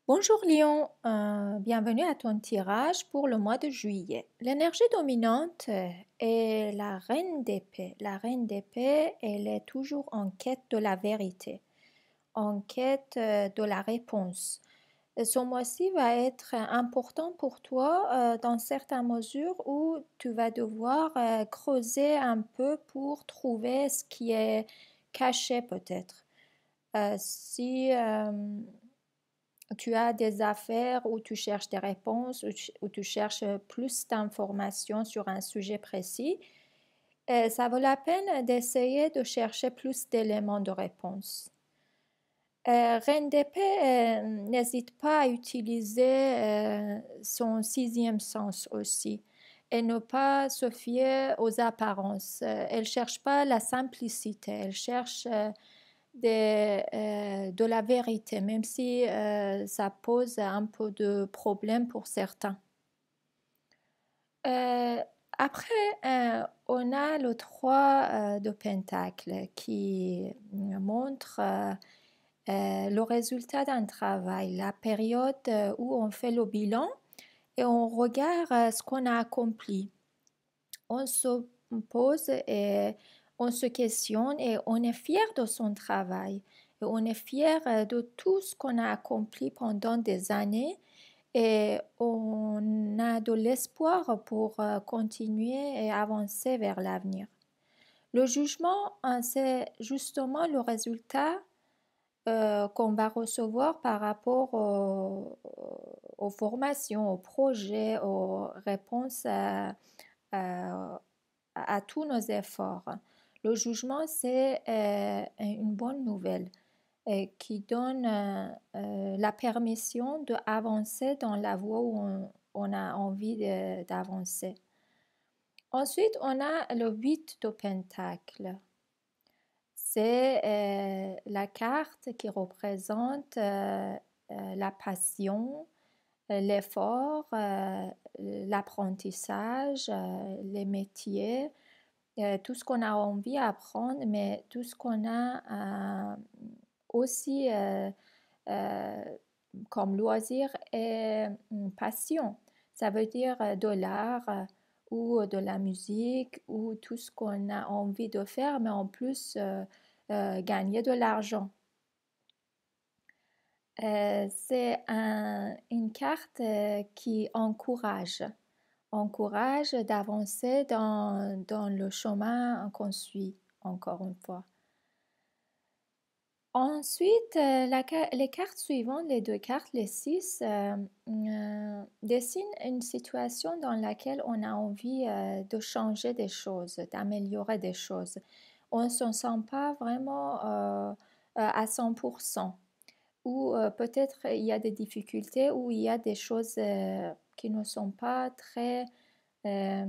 Bonjour Lyon, bienvenue à ton tirage pour le mois de juillet. L'énergie dominante est la reine d'épée. La reine d'épée, elle est toujours en quête de la vérité, en quête de la réponse. Ce mois-ci va être important pour toi dans certaines mesures où tu vas devoir creuser un peu pour trouver ce qui est caché peut-être. Si tu as des affaires où tu cherches des réponses, où tu cherches plus d'informations sur un sujet précis, ça vaut la peine d'essayer de chercher plus d'éléments de réponse. Reine d'épée n'hésite pas à utiliser son sixième sens aussi et ne pas se fier aux apparences. Elle ne cherche pas la simplicité, elle cherche de la vérité, même si ça pose un peu de problème pour certains. Euh, Après, on a le 3 de Pentacle qui montre le résultat d'un travail, la période où on fait le bilan et on regarde ce qu'on a accompli. On se pose et on se questionne et on est fier de son travail. Et on est fier de tout ce qu'on a accompli pendant des années et on a de l'espoir pour continuer et avancer vers l'avenir. Le jugement, c'est justement le résultat qu'on va recevoir par rapport aux formations, aux projets, aux réponses à- à tous nos efforts. Le jugement, c'est une bonne nouvelle qui donne la permission d'avancer dans la voie où on a envie d'avancer. Ensuite, on a le 8 de Pentacle. C'est la carte qui représente la passion, l'effort, l'apprentissage, les métiers, tout ce qu'on a envie d'apprendre, mais tout ce qu'on a aussi euh, comme loisir et passion. Ça veut dire de l'art ou de la musique ou tout ce qu'on a envie de faire, mais en plus gagner de l'argent. C'est une carte qui encourage d'avancer dans le chemin qu'on suit, encore une fois. Ensuite, les cartes suivantes, les deux cartes, les six, dessinent une situation dans laquelle on a envie de changer des choses, d'améliorer des choses. On ne se sent pas vraiment à 100%, ou peut-être il y a des difficultés, ou il y a des choses qui ne sont pas très euh,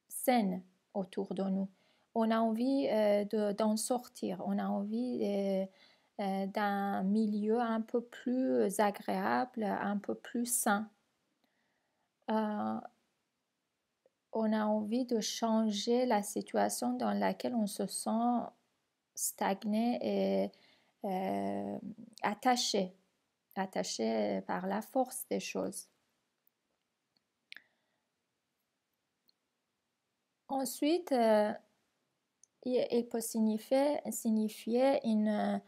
saines autour de nous. On a envie d'en sortir, on a envie d'un milieu un peu plus agréable, un peu plus sain. Euh, on a envie de changer la situation dans laquelle on se sent stagné et euh, attaché, attaché par la force des choses. Ensuite, il peut signifier une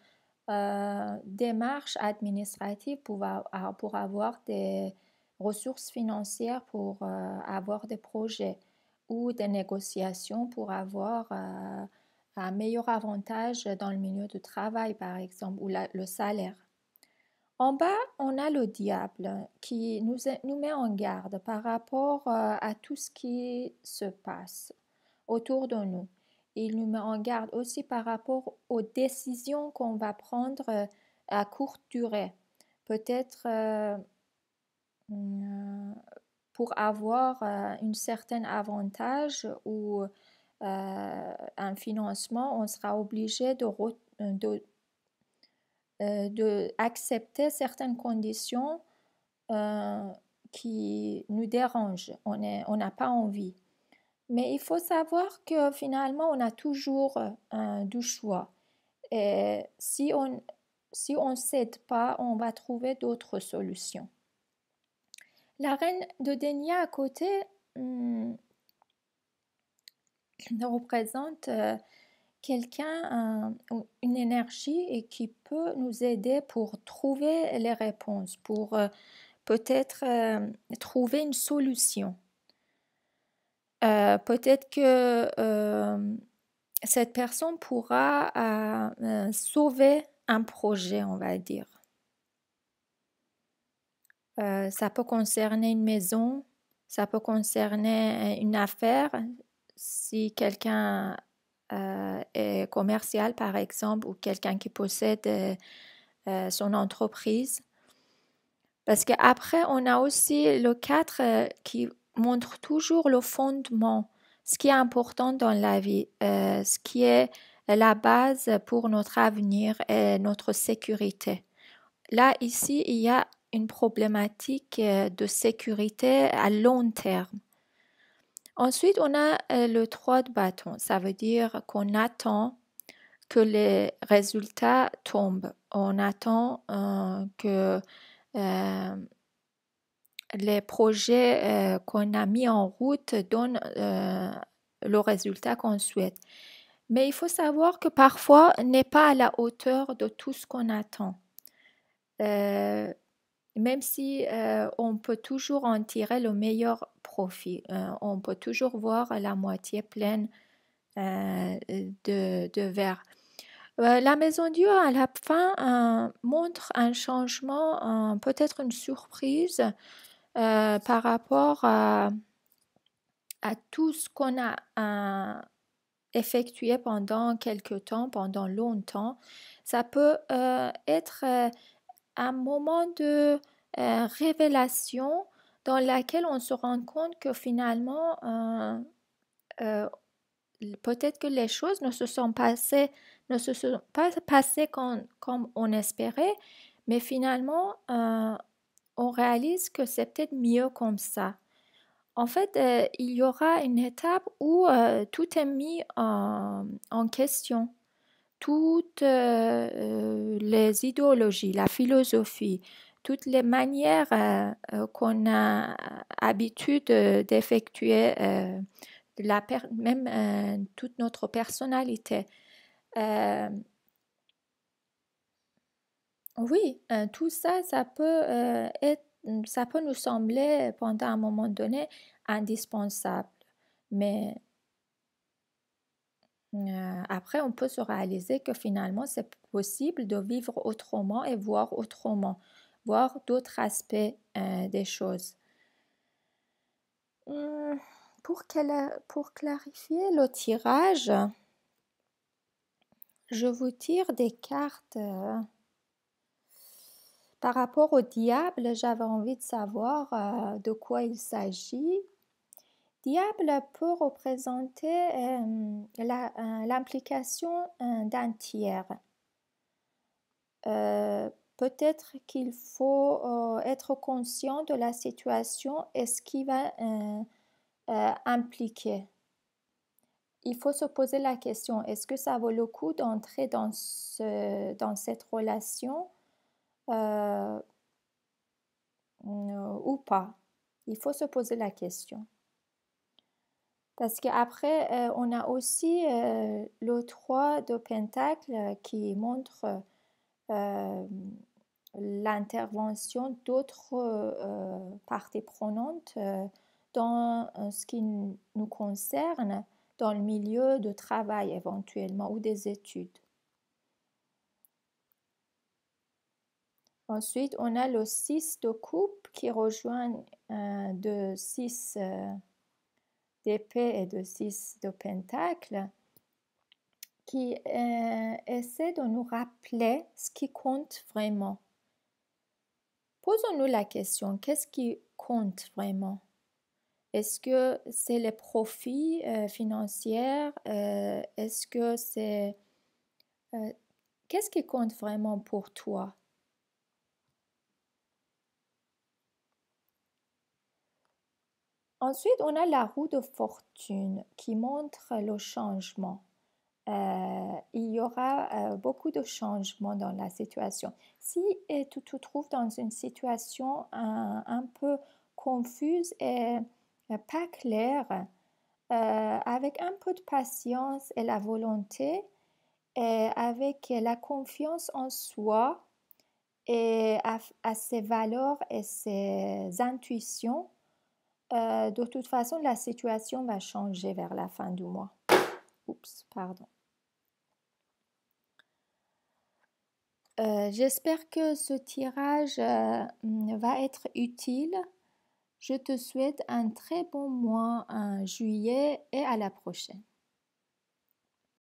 démarche administrative pour avoir des ressources financières pour avoir des projets ou des négociations pour avoir un meilleur avantage dans le milieu du travail, par exemple, ou le salaire. En bas, on a le diable qui nous met en garde par rapport à tout ce qui se passe autour de nous. Il nous met en garde aussi par rapport aux décisions qu'on va prendre à courte durée. Peut-être mm, pour avoir un certain avantage ou un financement, on sera obligé de accepter certaines conditions euh, qui nous dérangent. On n'a pas envie. Mais il faut savoir que finalement, on a toujours du choix. Et si si on ne cède pas, on va trouver d'autres solutions. La reine de denier à côté représente quelqu'un, une énergie et qui peut nous aider pour trouver les réponses, pour peut-être trouver une solution. Peut-être que cette personne pourra sauver un projet, on va dire. Ça peut concerner une maison, ça peut concerner une affaire. Si quelqu'un est commercial, par exemple, ou quelqu'un qui possède son entreprise. Parce qu'après, on a aussi le 4 qui montre toujours le fondement, ce qui est important dans la vie, ce qui est la base pour notre avenir et notre sécurité. Là, ici, il y a une problématique de sécurité à long terme. Ensuite, on a le 3 de bâton. Ça veut dire qu'on attend que les résultats tombent. On attend que les projets qu'on a mis en route donnent le résultat qu'on souhaite. Mais il faut savoir que parfois, on n'est pas à la hauteur de tout ce qu'on attend. Même si on peut toujours en tirer le meilleur profit, on peut toujours voir la moitié pleine de verre. La maison Dieu à la fin montre un changement, peut-être une surprise par rapport à tout ce qu'on a effectué pendant quelque temps, pendant longtemps. Ça peut être un moment de révélation dans laquelle on se rend compte que finalement, peut-être que les choses ne se sont pas passées comme on espérait, mais finalement, on réalise que c'est peut-être mieux comme ça. En fait, il y aura une étape où tout est mis en question. Toutes les idéologies, la philosophie, toutes les manières qu'on a habitude d'effectuer, même toute notre personnalité. Oui, tout ça, ça peut nous sembler pendant un moment donné indispensable, mais après, on peut se réaliser que finalement, c'est possible de vivre autrement et voir autrement, voir d'autres aspects des choses. Hum, pour clarifier le tirage, je vous tire des cartes. Par rapport au diable, j'avais envie de savoir de quoi il s'agit. Diable peut représenter l'implication d'un tiers. Peut-être qu'il faut être conscient de la situation et ce qui va impliquer. Il faut se poser la question, est-ce que ça vaut le coup d'entrer dans cette relation ou pas? Il faut se poser la question. Parce qu'après, on a aussi le 3 de Pentacle qui montre l'intervention d'autres parties prenantes dans ce qui nous concerne, dans le milieu de travail éventuellement ou des études. Ensuite, on a le 6 de coupe qui rejoint de 6 d'épée et de 6 de pentacle qui essaie de nous rappeler ce qui compte vraiment. Posons-nous la question, qu'est-ce qui compte vraiment? Est-ce que c'est les profits financiers? Est-ce que c'est... qu'est-ce qui compte vraiment pour toi? Ensuite, on a la roue de fortune qui montre le changement. il y aura beaucoup de changements dans la situation. Si tu te trouves dans une situation un peu confuse et pas claire, avec un peu de patience et la volonté, et avec la confiance en soi et à ses valeurs et ses intuitions, de toute façon, la situation va changer vers la fin du mois. Oups, pardon. J'espère que ce tirage va être utile. Je te souhaite un très bon mois en juillet et à la prochaine.